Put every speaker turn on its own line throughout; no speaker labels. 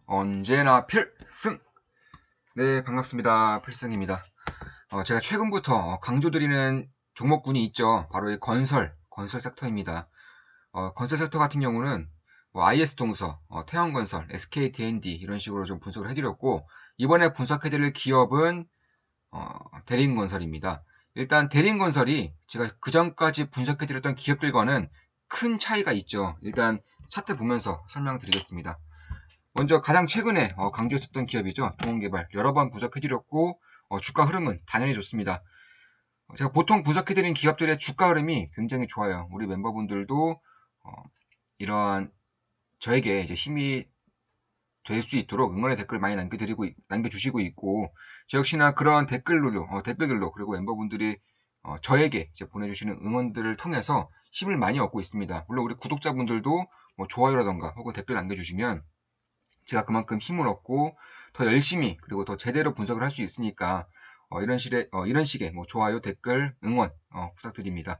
언제나 필승! 네, 반갑습니다. 필승입니다. 제가 최근부터 강조드리는 종목군이 있죠. 바로 이 건설 섹터입니다. 건설 섹터 같은 경우는 IS동서, 태양건설, SKT&D 이런 식으로 좀 분석을 해드렸고, 이번에 분석해드릴 기업은 대림건설입니다. 일단 대림건설이 제가 그전까지 분석해드렸던 기업들과는 큰 차이가 있죠. 일단 차트 보면서 설명드리겠습니다. 먼저 가장 최근에 강조했었던 기업이죠. 동원개발. 여러 번 분석해드렸고 주가 흐름은 당연히 좋습니다. 제가 보통 분석해드린 기업들의 주가 흐름이 굉장히 좋아요. 우리 멤버분들도 이러한 저에게 이제 힘이 될 수 있도록 응원의 댓글 많이 남겨주시고 있고, 저 역시나 그런 댓글들로 그리고 멤버분들이 저에게 이제 보내주시는 응원들을 통해서 힘을 많이 얻고 있습니다. 물론 우리 구독자분들도 좋아요라던가 혹은 댓글 남겨주시면 제가 그만큼 힘을 얻고 더 열심히 그리고 더 제대로 분석을 할 수 있으니까 이런 식의 좋아요, 댓글, 응원 부탁드립니다.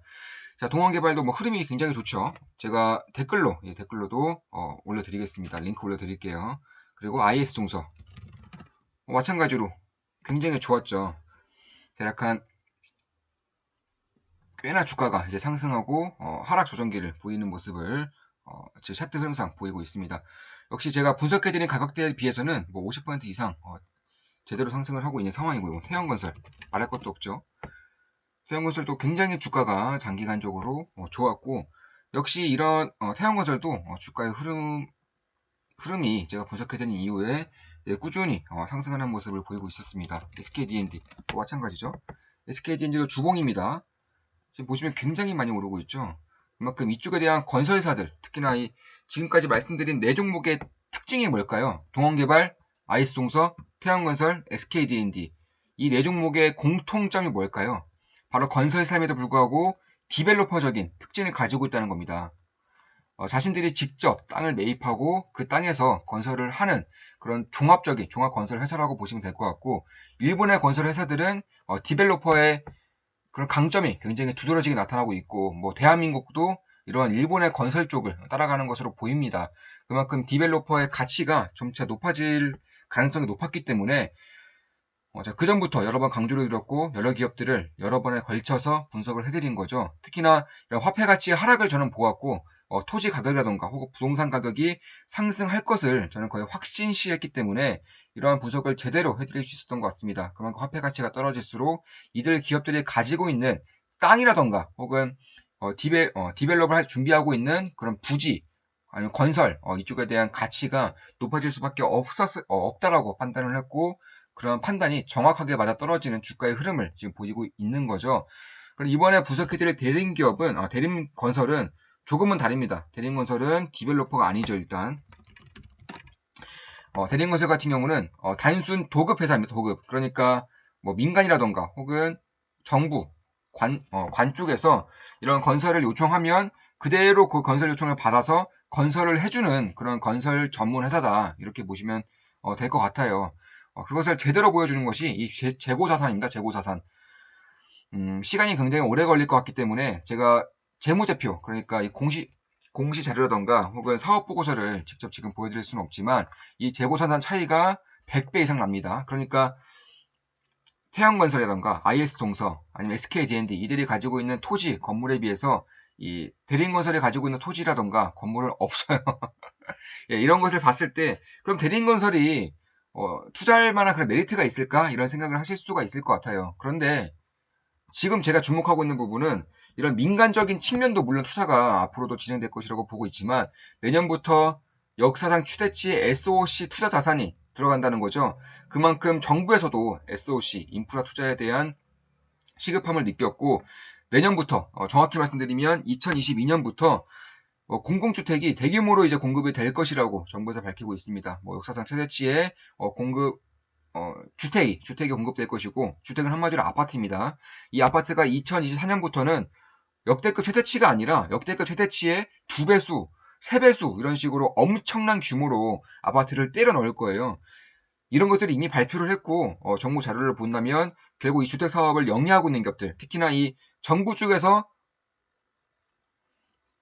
자, 동원개발도 흐름이 굉장히 좋죠. 제가 댓글로도 올려드리겠습니다. 링크 올려드릴게요. 그리고 IS동서 마찬가지로 굉장히 좋았죠. 대략 한 꽤나 주가가 이제 상승하고 하락 조정기를 보이는 모습을 제 차트 흐름상 보이고 있습니다. 역시 제가 분석해드린 가격대에 비해서는 50% 이상 제대로 상승을 하고 있는 상황이고요. 태양건설 말할 것도 없죠. 태양건설도 굉장히 주가가 장기간적으로 좋았고, 역시 이런 태양건설도 주가의 흐름이 제가 분석해드린 이후에 꾸준히 상승하는 모습을 보이고 있었습니다. SKD&D 또 마찬가지죠. SKD&D도 주봉입니다. 지금 보시면 굉장히 많이 오르고 있죠. 그만큼 이쪽에 대한 건설사들, 특히나 지금까지 말씀드린 네 종목의 특징이 뭘까요? 동원개발, IS동서, 태양건설, SKD&D 이 네 종목의 공통점이 뭘까요? 바로 건설사임에도 불구하고 디벨로퍼적인 특징을 가지고 있다는 겁니다. 자신들이 직접 땅을 매입하고 그 땅에서 건설을 하는 그런 종합 건설 회사라고 보시면 될 것 같고, 일본의 건설 회사들은 디벨로퍼의 그런 강점이 굉장히 두드러지게 나타나고 있고, 대한민국도 이러한 일본의 건설 쪽을 따라가는 것으로 보입니다. 그만큼 디벨로퍼의 가치가 점차 높아질 가능성이 높았기 때문에 그 전부터 여러 번 강조를 드렸고 여러 기업들을 여러 번에 걸쳐서 분석을 해드린 거죠. 특히나 이런 화폐 가치의 하락을 저는 보았고 토지 가격이라던가 혹은 부동산 가격이 상승할 것을 저는 거의 확신시했기 때문에 이러한 분석을 제대로 해드릴 수 있었던 것 같습니다. 그만큼 화폐 가치가 떨어질수록 이들 기업들이 가지고 있는 땅이라던가 혹은 디벨롭을 준비하고 있는 그런 부지 아니면 건설 이쪽에 대한 가치가 높아질 수밖에 없다라고 판단을 했고, 그런 판단이 정확하게 맞아떨어지는 주가의 흐름을 지금 보이고 있는 거죠. 그럼 이번에 분석해드릴 대림건설은 조금은 다릅니다. 대림건설은 디벨로퍼가 아니죠. 일단 대림건설 같은 경우는 단순 도급 회사입니다. 도급. 그러니까 민간이라던가 혹은 정부 관 쪽에서 이런 건설을 요청하면 그대로 그 건설 요청을 받아서 건설을 해주는 그런 건설 전문 회사다, 이렇게 보시면 될 것 같아요. 그것을 제대로 보여주는 것이 이 재고자산입니다. 재고자산. 시간이 굉장히 오래 걸릴 것 같기 때문에 제가 재무제표, 그러니까 이 공시 자료라던가 혹은 사업 보고서를 직접 지금 보여드릴 수는 없지만 이 재고자산 차이가 100배 이상 납니다. 그러니까 태양건설이라던가 IS동서 아니면 SKD&D 이들이 가지고 있는 토지, 건물에 비해서 이 대림건설이 가지고 있는 토지라던가 건물은 없어요. 예, 이런 것을 봤을 때 그럼 대림건설이 투자할 만한 그런 메리트가 있을까? 이런 생각을 하실 수가 있을 것 같아요. 그런데 지금 제가 주목하고 있는 부분은 이런 민간적인 측면도 물론 투자가 앞으로도 진행될 것이라고 보고 있지만, 내년부터 역사상 최대치 SOC 투자 자산이 들어간다는 거죠. 그만큼 정부에서도 SOC 인프라 투자에 대한 시급함을 느꼈고, 내년부터 정확히 말씀드리면 2022년부터 공공주택이 대규모로 이제 공급이 될 것이라고 정부에서 밝히고 있습니다. 역사상 최대치의 주택이 공급될 것이고, 주택은 한마디로 아파트입니다. 이 아파트가 2024년부터는 역대급 최대치가 아니라 역대급 최대치의 2배수, 3배수 이런 식으로 엄청난 규모로 아파트를 때려 넣을 거예요. 이런 것들이 이미 발표를 했고 정부 자료를 본다면 결국 이 주택 사업을 영위하고 있는 기업들, 특히나 이 정부 쪽에서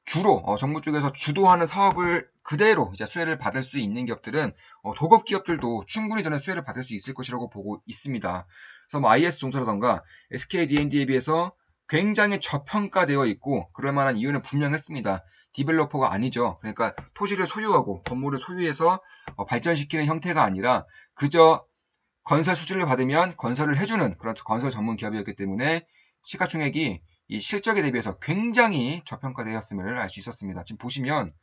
주로 정부 쪽에서 주도하는 사업을 그대로 이제 수혜를 받을 수 있는 기업들은 도급 기업들도 충분히 저는 수혜를 받을 수 있을 것이라고 보고 있습니다. 그래서 뭐 IS 동사라던가 SK D&D에 비해서 굉장히 저평가되어 있고 그럴 만한 이유는 분명했습니다. 디벨로퍼가 아니죠. 그러니까 토지를 소유하고 건물을 소유해서 발전시키는 형태가 아니라 그저 건설 수주를 받으면 건설을 해주는 그런 건설 전문 기업이었기 때문에 시가총액이 이 실적에 대비해서 굉장히 저평가되었음을 알 수 있었습니다. 지금 보시면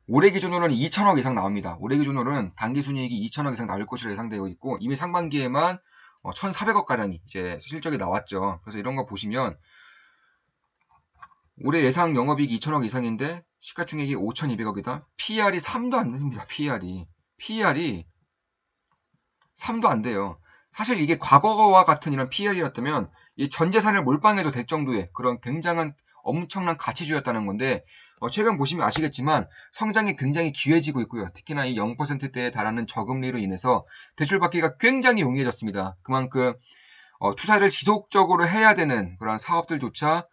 올해 기준으로는 2천억 이상 나옵니다. 올해 기준으로는 당기순이익이 2천억 이상 나올 것으로 예상되고 있고 이미 상반기에만 1,400억 가량이 이제 실적이 나왔죠. 그래서 이런 거 보시면 올해 예상 영업이익이 2천억 이상인데 시가총액이 5,200억이다. PER이 3도 안 됩니다. PER이 3도 안 돼요. 사실 이게 과거와 같은 이런 PER이었다면 이 전 재산을 몰빵해도 될 정도의 그런 굉장한 엄청난 가치주였다는 건데 최근 보시면 아시겠지만 성장이 굉장히 기회지고 있고요. 특히나 이 0%대에 달하는 저금리로 인해서 대출받기가 굉장히 용이해졌습니다. 그만큼 투자를 지속적으로 해야 되는 그런 사업들조차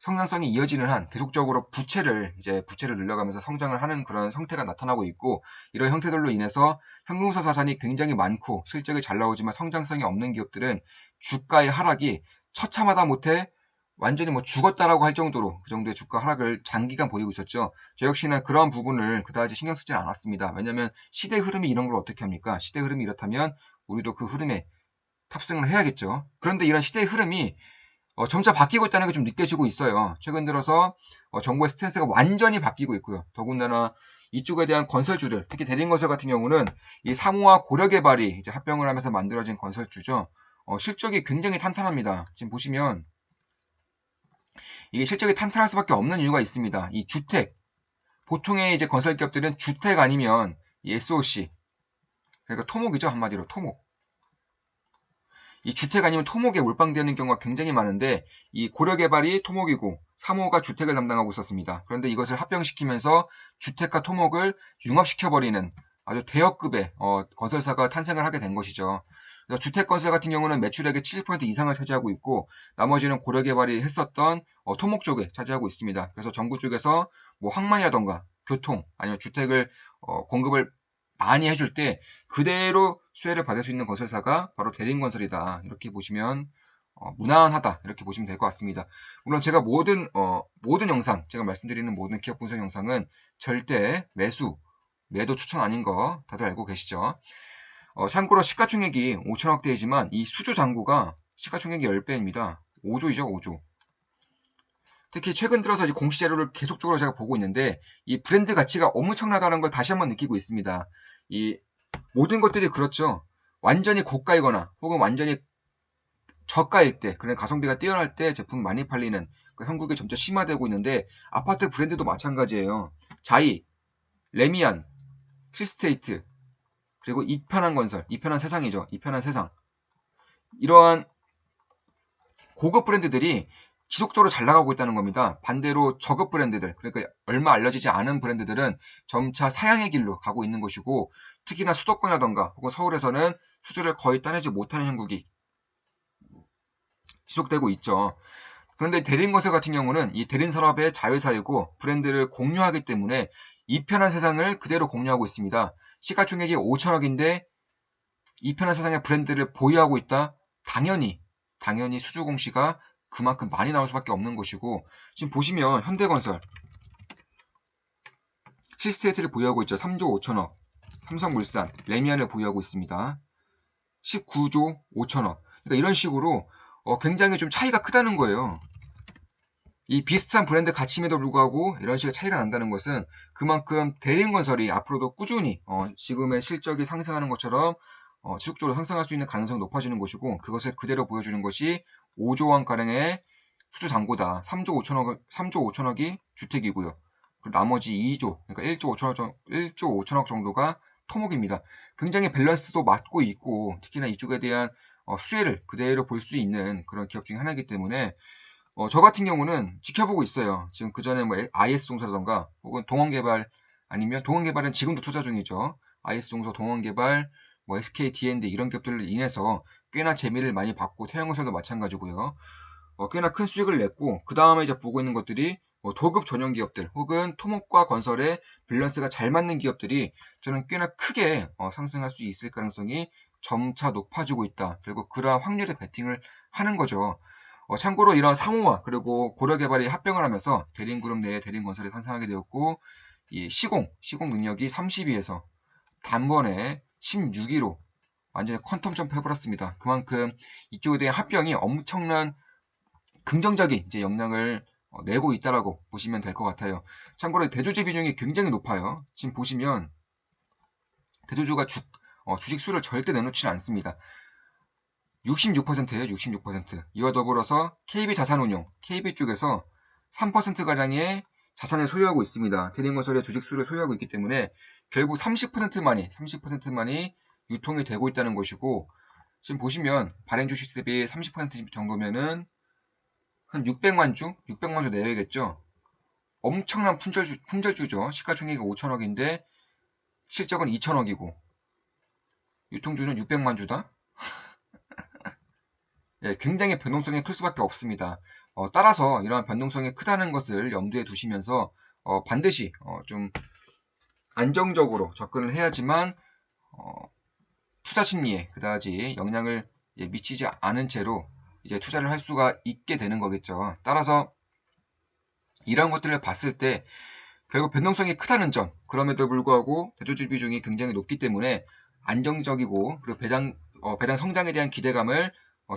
성장성이 이어지는 한 계속적으로 부채를 늘려가면서 성장을 하는 그런 형태가 나타나고 있고 이런 형태들로 인해서 현금사 자산이 굉장히 많고 실적이 잘 나오지만 성장성이 없는 기업들은 주가의 하락이 처참하다 못해 완전히 뭐 죽었다라고 할 정도로 그 정도의 주가 하락을 장기간 보이고 있었죠. 저 역시나 그런 부분을 그다지 신경 쓰지는 않았습니다. 왜냐하면 시대 흐름이 이런 걸 어떻게 합니까? 시대 흐름이 이렇다면 우리도 그 흐름에 탑승을 해야겠죠. 그런데 이런 시대의 흐름이 점차 바뀌고 있다는 게 좀 느껴지고 있어요. 최근 들어서 정부의 스탠스가 완전히 바뀌고 있고요. 더군다나 이쪽에 대한 건설주들, 특히 대림건설 같은 경우는 이 상호와 고려개발이 이제 합병을 하면서 만들어진 건설주죠. 실적이 굉장히 탄탄합니다. 지금 보시면 이게 실적이 탄탄할 수밖에 없는 이유가 있습니다. 이 주택, 보통의 이제 건설기업들은 주택 아니면 이 SOC, 그러니까 토목이죠. 한마디로 토목. 이 주택 아니면 토목에 몰빵되는 경우가 굉장히 많은데 이 고려개발이 토목이고 3호가 주택을 담당하고 있었습니다. 그런데 이것을 합병시키면서 주택과 토목을 융합시켜버리는 아주 대여급의 건설사가 탄생을 하게 된 것이죠. 주택건설 같은 경우는 매출액의 70% 이상을 차지하고 있고 나머지는 고려개발이 했었던 토목 쪽에 차지하고 있습니다. 그래서 정부 쪽에서 뭐 항만이라던가 교통 아니면 주택을 공급을 많이 해줄 때 그대로 수혜를 받을 수 있는 건설사가 바로 대림건설이다. 이렇게 보시면 무난하다. 이렇게 보시면 될 것 같습니다. 물론 제가 모든 영상, 제가 말씀드리는 모든 기업 분석 영상은 절대 매도 추천 아닌 거 다들 알고 계시죠? 참고로 시가총액이 5천억대이지만 이 수주 잔고가 시가총액이 10배입니다. 5조이죠, 5조. 특히 최근 들어서 이제 공시 자료를 계속적으로 제가 보고 있는데 이 브랜드 가치가 엄청나다는 걸 다시 한번 느끼고 있습니다. 이 모든 것들이 그렇죠. 완전히 고가이거나 혹은 완전히 저가일 때, 그런 가성비가 뛰어날 때 제품 많이 팔리는 그 형국이 점차 심화되고 있는데 아파트 브랜드도 마찬가지예요. 자이, 레미안, 힐스테이트, 그리고 이편한 건설, 이편한 세상이죠. 이편한 세상. 이러한 고급 브랜드들이 지속적으로 잘 나가고 있다는 겁니다. 반대로 저급 브랜드들, 그러니까 얼마 알려지지 않은 브랜드들은 점차 사양의 길로 가고 있는 것이고 특히나 수도권이라던가 혹은 서울에서는 수주를 거의 따내지 못하는 형국이 지속되고 있죠. 그런데 대림건설 같은 경우는 이 대림산업의 자회사이고 브랜드를 공유하기 때문에 이 편한 세상을 그대로 공유하고 있습니다. 시가총액이 5천억인데 이 편한 세상의 브랜드를 보유하고 있다? 당연히 수주 공시가 그만큼 많이 나올 수밖에 없는 것이고 지금 보시면 현대건설 힐스테이트를 보유하고 있죠. 3조 5천억. 삼성물산, 레미안을 보유하고 있습니다. 19조 5천억. 그러니까 이런 식으로 굉장히 좀 차이가 크다는 거예요. 이 비슷한 브랜드 가치임에도 불구하고 이런 식의 차이가 난다는 것은 그만큼 대림건설이 앞으로도 꾸준히 지금의 실적이 상승하는 것처럼 지속적으로 상승할 수 있는 가능성이 높아지는 것이고 그것을 그대로 보여주는 것이 5조 원 가량의 수주 잔고다. 3조 5천억이 주택이고요. 그리고 나머지 2조, 그러니까 1조 5천억 정도가 토목입니다. 굉장히 밸런스도 맞고 있고 특히나 이쪽에 대한 수혜를 그대로 볼 수 있는 그런 기업 중에 하나이기 때문에 저 같은 경우는 지켜보고 있어요. 지금 그 전에 뭐 IS 동사라던가 혹은 동원개발 아니면 동원개발은 지금도 투자 중이죠. IS 동사, 동원개발, 뭐 SK D&D 이런 기업들로 인해서 꽤나 재미를 많이 받고 태양건설도 마찬가지고요. 꽤나 큰 수익을 냈고, 그 다음에 이제 보고 있는 것들이 도급 전용 기업들 혹은 토목과 건설의 밸런스가 잘 맞는 기업들이 저는 꽤나 크게 상승할 수 있을 가능성이 점차 높아지고 있다. 결국 그러한 확률에 베팅을 하는 거죠. 참고로 이런 상호와 그리고 고려개발이 합병을 하면서 대림그룹 내에 대림건설이 탄생하게 되었고, 이 시공 능력이 32에서 단번에 16위로 완전히 퀀텀 점프 해버렸습니다. 그만큼 이쪽에 대한 합병이 엄청난 긍정적인 이제 영향을 내고 있다라고 보시면 될 것 같아요. 참고로 대주주 비중이 굉장히 높아요. 지금 보시면 대주주가 주식 수를 절대 내놓지는 않습니다. 66%예요. 66%. 이와 더불어서 KB자산운용, KB 쪽에서 3%가량의 자산을 소유하고 있습니다. 대림건설의 주식 수를 소유하고 있기 때문에 결국 30%만이 유통이 되고 있다는 것이고, 지금 보시면 발행 주식 대비 30% 정도면은 한 600만 주? 600만 주 내외겠죠. 엄청난 품절주죠. 시가총액이 5천억인데 실적은 2천억이고 유통주는 600만 주다? 예, 굉장히 변동성이 클 수밖에 없습니다. 따라서 이러한 변동성이 크다는 것을 염두에 두시면서 반드시 좀 안정적으로 접근을 해야지만 투자 심리에 그다지 영향을 미치지 않은 채로 이제 투자를 할 수가 있게 되는 거겠죠. 따라서 이런 것들을 봤을 때 결국 변동성이 크다는 점, 그럼에도 불구하고 대주주 비중이 굉장히 높기 때문에 안정적이고 그리고 배당 성장에 대한 기대감을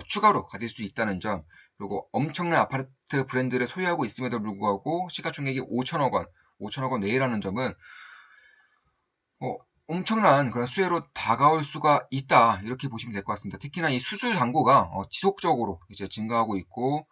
추가로 가질 수 있다는 점, 그리고 엄청난 아파트 브랜드를 소유하고 있음에도 불구하고 시가총액이 5천억 원 내외라는 점은 엄청난 그런 수혜로 다가올 수가 있다, 이렇게 보시면 될 것 같습니다. 특히나 이 수주 잔고가 지속적으로 이제 증가하고 있고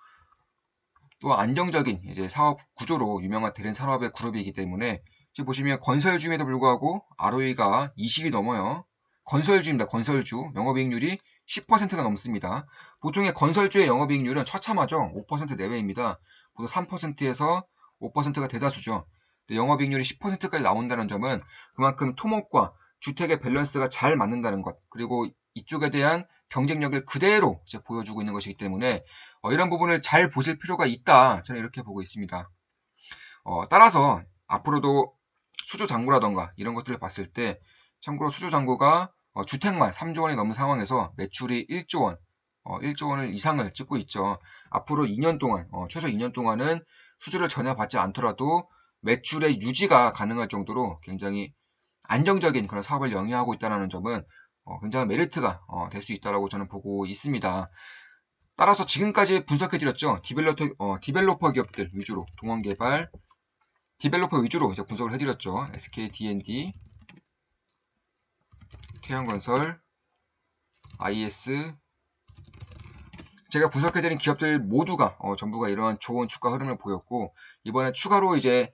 또 안정적인 이제 사업 구조로 유명한 대림 산업의 그룹이기 때문에 지금 보시면 건설주임에도 불구하고 ROE가 20이 넘어요. 건설주입니다. 건설주 영업이익률이 10%가 넘습니다. 보통의 건설주의 영업이익률은 처참하죠. 5% 내외입니다. 보통 3%에서 5%가 대다수죠. 영업이익률이 10%까지 나온다는 점은 그만큼 토목과 주택의 밸런스가 잘 맞는다는 것, 그리고 이쪽에 대한 경쟁력을 그대로 이제 보여주고 있는 것이기 때문에 이런 부분을 잘 보실 필요가 있다, 저는 이렇게 보고 있습니다. 따라서 앞으로도 수주잔고라던가 이런 것들을 봤을 때, 참고로 수주잔고가 주택만 3조 원이 넘는 상황에서 매출이 1조 원, 1조 원을 이상을 찍고 있죠. 앞으로 2년 동안, 최소 2년 동안은 수주를 전혀 받지 않더라도 매출의 유지가 가능할 정도로 굉장히 안정적인 그런 사업을 영위하고 있다는 점은 굉장히 메리트가 될 수 있다고 저는 보고 있습니다. 따라서 지금까지 분석해드렸죠. 디벨로퍼 기업들 위주로, 동원개발, 디벨로퍼 위주로 이제 분석을 해드렸죠. SK D&D, 태양건설, IS, 제가 분석해드린 기업들 모두가 전부가 이러한 좋은 주가 흐름을 보였고, 이번에 추가로 이제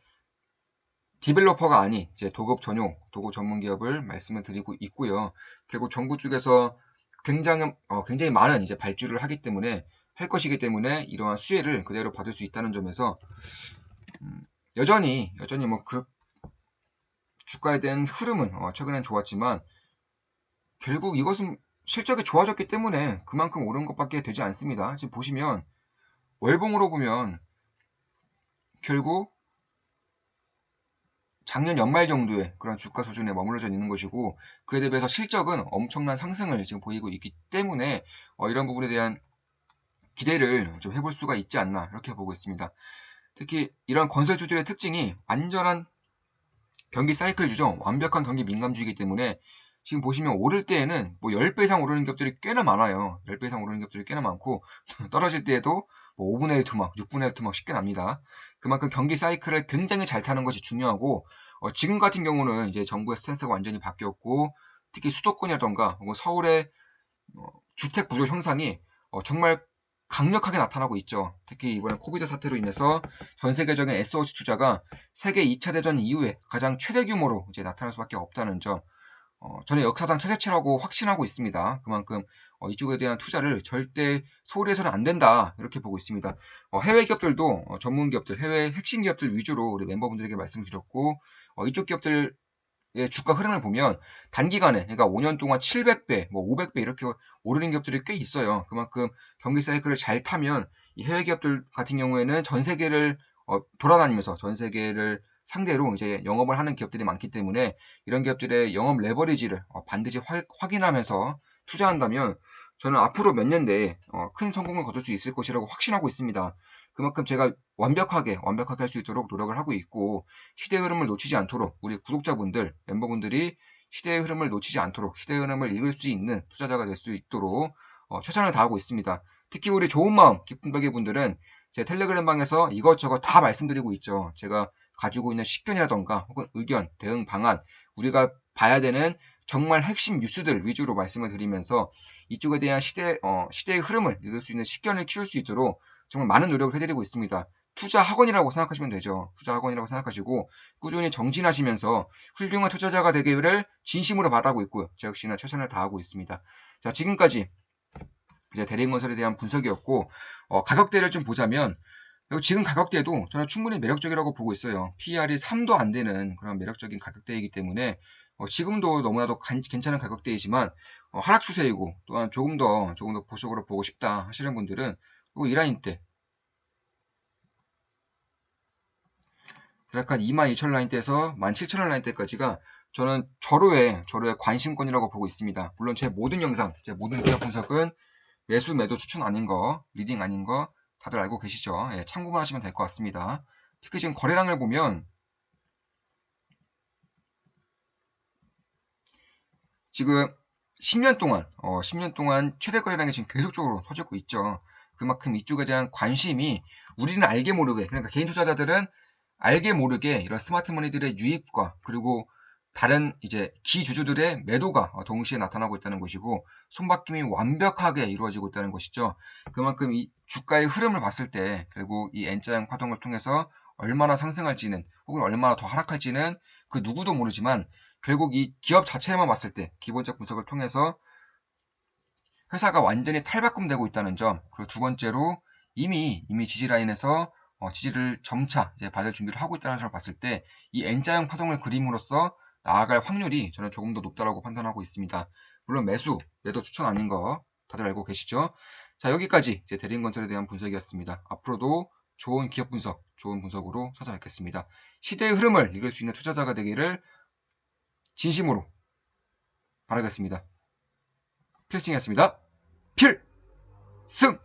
디벨로퍼가 아닌 이제 도급 전문 기업을 말씀을 드리고 있고요. 결국 정부 쪽에서 굉장히 많은 이제 발주를 하기 때문에 할 것이기 때문에 이러한 수혜를 그대로 받을 수 있다는 점에서 여전히 뭐 그 주가에 대한 흐름은 최근엔 좋았지만 결국 이것은 실적이 좋아졌기 때문에 그만큼 오른 것밖에 되지 않습니다. 지금 보시면 월봉으로 보면 결국 작년 연말 정도의 그런 주가 수준에 머물러져 있는 것이고, 그에 대비해서 실적은 엄청난 상승을 지금 보이고 있기 때문에 이런 부분에 대한 기대를 좀 해볼 수가 있지 않나, 이렇게 보고 있습니다. 특히 이런 건설주들의 특징이 완전한 경기 사이클주죠. 완벽한 경기 민감주이기 때문에 지금 보시면 오를 때에는 뭐 10배 이상 오르는 기업들이 꽤나 많아요. 10배 이상 오르는 기업들이 꽤나 많고, 떨어질 때에도 뭐 5분의 1 투막, 6분의 1 투막 쉽게 납니다. 그만큼 경기 사이클을 굉장히 잘 타는 것이 중요하고, 지금 같은 경우는 이제 정부의 스탠스가 완전히 바뀌었고, 특히 수도권이라던가 혹은 서울의 주택 부족 현상이 정말 강력하게 나타나고 있죠. 특히 이번에 코비드 사태로 인해서 전 세계적인 SOC 투자가 세계 2차 대전 이후에 가장 최대 규모로 이제 나타날 수밖에 없다는 점, 저는 역사상 최대치라고 확신하고 있습니다. 그만큼 이쪽에 대한 투자를 절대 소홀히 해서는 안 된다, 이렇게 보고 있습니다. 해외 기업들도 전문 기업들, 해외 핵심 기업들 위주로 우리 멤버분들에게 말씀드렸고, 이쪽 기업들에 주가 흐름을 보면 단기간에 그러니까 5년 동안 700배, 뭐 500배 이렇게 오르는 기업들이 꽤 있어요. 그만큼 경기 사이클을 잘 타면 이 해외 기업들 같은 경우에는 전 세계를 돌아다니면서 전 세계를 상대로 이제 영업을 하는 기업들이 많기 때문에 이런 기업들의 영업 레버리지를 반드시 확인하면서 투자한다면 저는 앞으로 몇 년 내에 큰 성공을 거둘 수 있을 것이라고 확신하고 있습니다. 그만큼 제가 완벽하게 할 수 있도록 노력을 하고 있고 시대의 흐름을 놓치지 않도록 우리 구독자분들, 멤버분들이 시대의 흐름을 놓치지 않도록 시대의 흐름을 읽을 수 있는 투자자가 될 수 있도록 최선을 다하고 있습니다. 특히 우리 좋은 마음, 기쁜 가게 분들은 제 텔레그램 방에서 이것저것 다 말씀드리고 있죠. 제가 가지고 있는 식견이라던가 혹은 의견, 대응 방안, 우리가 봐야 되는 정말 핵심 뉴스들 위주로 말씀을 드리면서 이쪽에 대한 시대의 흐름을 읽을 수 있는 식견을 키울 수 있도록 정말 많은 노력을 해드리고 있습니다. 투자 학원이라고 생각하시면 되죠. 투자 학원이라고 생각하시고 꾸준히 정진하시면서 훌륭한 투자자가 되기를 진심으로 바라고 있고요. 저 역시나 최선을 다하고 있습니다. 자, 지금까지 이제 대리인건설에 대한 분석이었고 가격대를 좀 보자면 지금 가격대도 저는 충분히 매력적이라고 보고 있어요. PER이 3도 안 되는 그런 매력적인 가격대이기 때문에 지금도 너무나도 괜찮은 가격대이지만 하락 추세이고 또한 조금 더 보수적으로 보고 싶다 하시는 분들은 이 라인 때 약간 22,000원 라인대에서 17,000원 라인대까지가 저는 절호의 관심권이라고 보고 있습니다. 물론 제 모든 영상, 제 모든 기업 분석은 매수 매도 추천 아닌 거, 리딩 아닌 거 다들 알고 계시죠? 예, 참고만 하시면 될 것 같습니다. 특히 지금 거래량을 보면 지금 10년 동안 최대 거래량이 지금 계속적으로 터지고 있죠. 그만큼 이쪽에 대한 관심이 우리는 알게 모르게, 그러니까 개인 투자자들은 알게 모르게 이런 스마트머니들의 유입과 그리고 다른 이제 기주주들의 매도가 동시에 나타나고 있다는 것이고 손바뀜이 완벽하게 이루어지고 있다는 것이죠. 그만큼 이 주가의 흐름을 봤을 때 결국 이 N자형 파동을 통해서 얼마나 상승할지는 혹은 얼마나 더 하락할지는 그 누구도 모르지만 결국 이 기업 자체만 봤을 때 기본적 분석을 통해서 회사가 완전히 탈바꿈되고 있다는 점, 그리고 두 번째로 이미 지지 라인에서 지지를 점차 이제 받을 준비를 하고 있다는 점을 봤을 때 이 N자형 파동을 그림으로써 나아갈 확률이 저는 조금 더 높다고 판단하고 있습니다. 물론 매도 추천 아닌 거 다들 알고 계시죠? 자, 여기까지 제 대리인건설에 대한 분석이었습니다. 앞으로도 좋은 기업 분석, 좋은 분석으로 찾아뵙겠습니다. 시대의 흐름을 읽을 수 있는 투자자가 되기를 진심으로 바라겠습니다. 필승이었습니다. 필승!